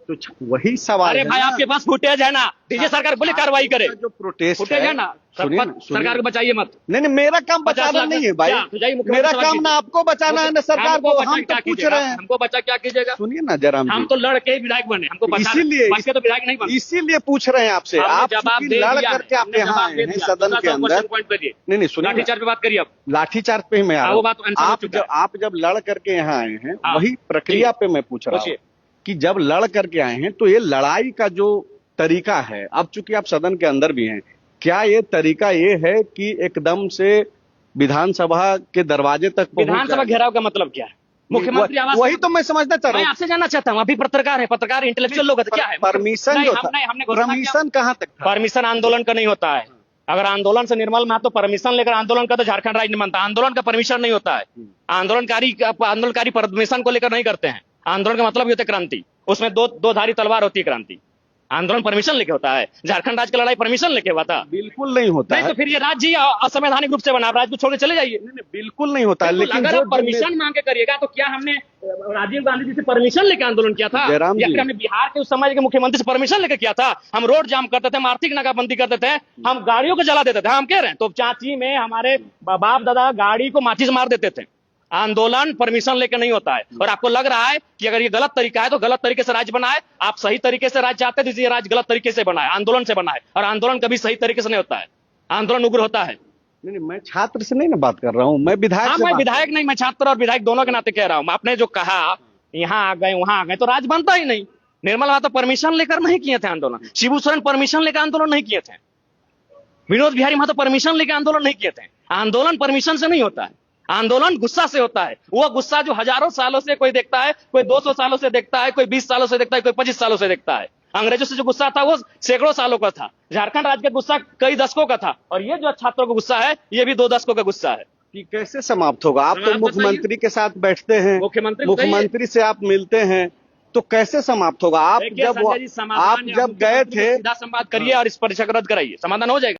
तो वही सवाल अरे है भाई ना। आपके पास फुटेज है ना, दीजिए सरकार बोले कार्रवाई करे। जो प्रोटेस्ट फुटेज है ना, सरकार को बचाइए मत। नहीं, मेरा काम बचाना नहीं है भाई, मेरा काम ना आपको बचाना है ना सरकार को। हम तो पूछ रहे हैं, हमको बचा क्या कीजिएगा? सुनिए ना जरा, हम तो लड़ के विधायक बने, हमको इसीलिए तो विधायक नहीं बने। इसीलिए पूछ रहे हैं आपसे। आप जवाब दे लड़ दिया, करके आप यहाँ आए हैं सदन के अंदर। नहीं सुनिए, लाठीचार्ज पे बात करिए अब। लाठीचार्ज पे ही मैं आ रहा वो हूँ। बात आंसर हो चुका है। आप जब लड़ करके यहाँ आए हैं, वही प्रक्रिया पे मैं पूछ रहा हूँ कि जब लड़ करके आए हैं तो ये लड़ाई का जो तरीका है, अब चूंकि आप सदन के अंदर भी हैं, क्या ये तरीका ये है कि एकदम से विधानसभा के दरवाजे तक विधानसभा घेराव का मतलब क्या है? मुख्यमंत्री आवास, वही तो मैं समझना चाह रहा हूँ। मैं आपसे जानना चाहता हूँ, अभी पत्रकार है, पत्रकार इंटेलेक्चुअल लोग है, तो क्या है परमिशन? जो परमिशन कहाँ तक था? परमिशन आंदोलन का नहीं होता है। अगर आंदोलन से निर्मल महतो परमिशन लेकर आंदोलन का, तो झारखंड राज्य नहीं मानता। आंदोलन का परमिशन नहीं होता है। आंदोलनकारी परमिशन को लेकर नहीं करते हैं। आंदोलन का मतलब होता है क्रांति, उसमें दो धारी तलवार होती है क्रांति। आंदोलन परमिशन लेके होता है। झारखंड राज्य की लड़ाई परमिशन लेके हुआ था? बिल्कुल नहीं होता है। तो फिर ये राज्य असंवैधानिक रूप से बना, राज्य को छोड़ के चले जाइए। नहीं, बिल्कुल नहीं होता है। लेकिन अगर आप परमिशन मांग के करिएगा तो क्या हमने राजीव गांधी जी से परमिशन लेके आंदोलन किया था, या फिर हमने बिहार के उस समय के मुख्यमंत्री से परमिशन लेके किया था? हम रोड जाम करते थे, हम आर्थिक नाकाबंदी करते थे, हम गाड़ियों को जला देते थे। हम कह रहे हैं तो चाची में हमारे बाप दादा गाड़ी को माचिस मार देते थे। आंदोलन परमिशन लेकर नहीं होता है। और आपको लग रहा है कि अगर ये गलत तरीका है तो गलत तरीके से राज्य बनाए। आप सही तरीके से राज्य चाहते हैं तो ये राज्य गलत तरीके से बनाए, आंदोलन से बनाए। और आंदोलन कभी सही तरीके से नहीं होता है, आंदोलन उग्र होता है। नहीं, मैं छात्र से नहीं ना बात कर रहा हूँ, मैं विधायक से। मैं विधायक नहीं, मैं छात्र और विधायक दोनों के नाते कह रहा हूँ। आपने जो कहा यहाँ आ गए वहां आ गए, तो राज्य बनता ही नहीं। निर्मल महतो परमिशन लेकर नहीं किए थे आंदोलन, शिबू सोरेन परमिशन लेकर आंदोलन नहीं किए थे, विनोद बिहारी महतो परमिशन लेकर आंदोलन नहीं किए थे। आंदोलन परमिशन से नहीं होता है, आंदोलन गुस्सा से होता है। वो गुस्सा जो हजारों सालों से कोई देखता है, कोई 200 सालों से देखता है, कोई 20 सालों से देखता है, कोई 25 सालों से देखता है। अंग्रेजों से जो गुस्सा था वो सैकड़ों सालों का था। झारखंड राज्य का गुस्सा कई दशकों का था, और ये जो छात्रों का गुस्सा है ये भी 2 दशकों का गुस्सा है। कि कैसे समाप्त होगा? आप तो मुख्यमंत्री के साथ बैठते हैं, मुख्यमंत्री से आप मिलते हैं, तो कैसे समाप्त होगा? आप जब गए थे, सीधा संवाद करिए और इस परीक्षा को रद्द कराइए, समाधान हो जाएगा।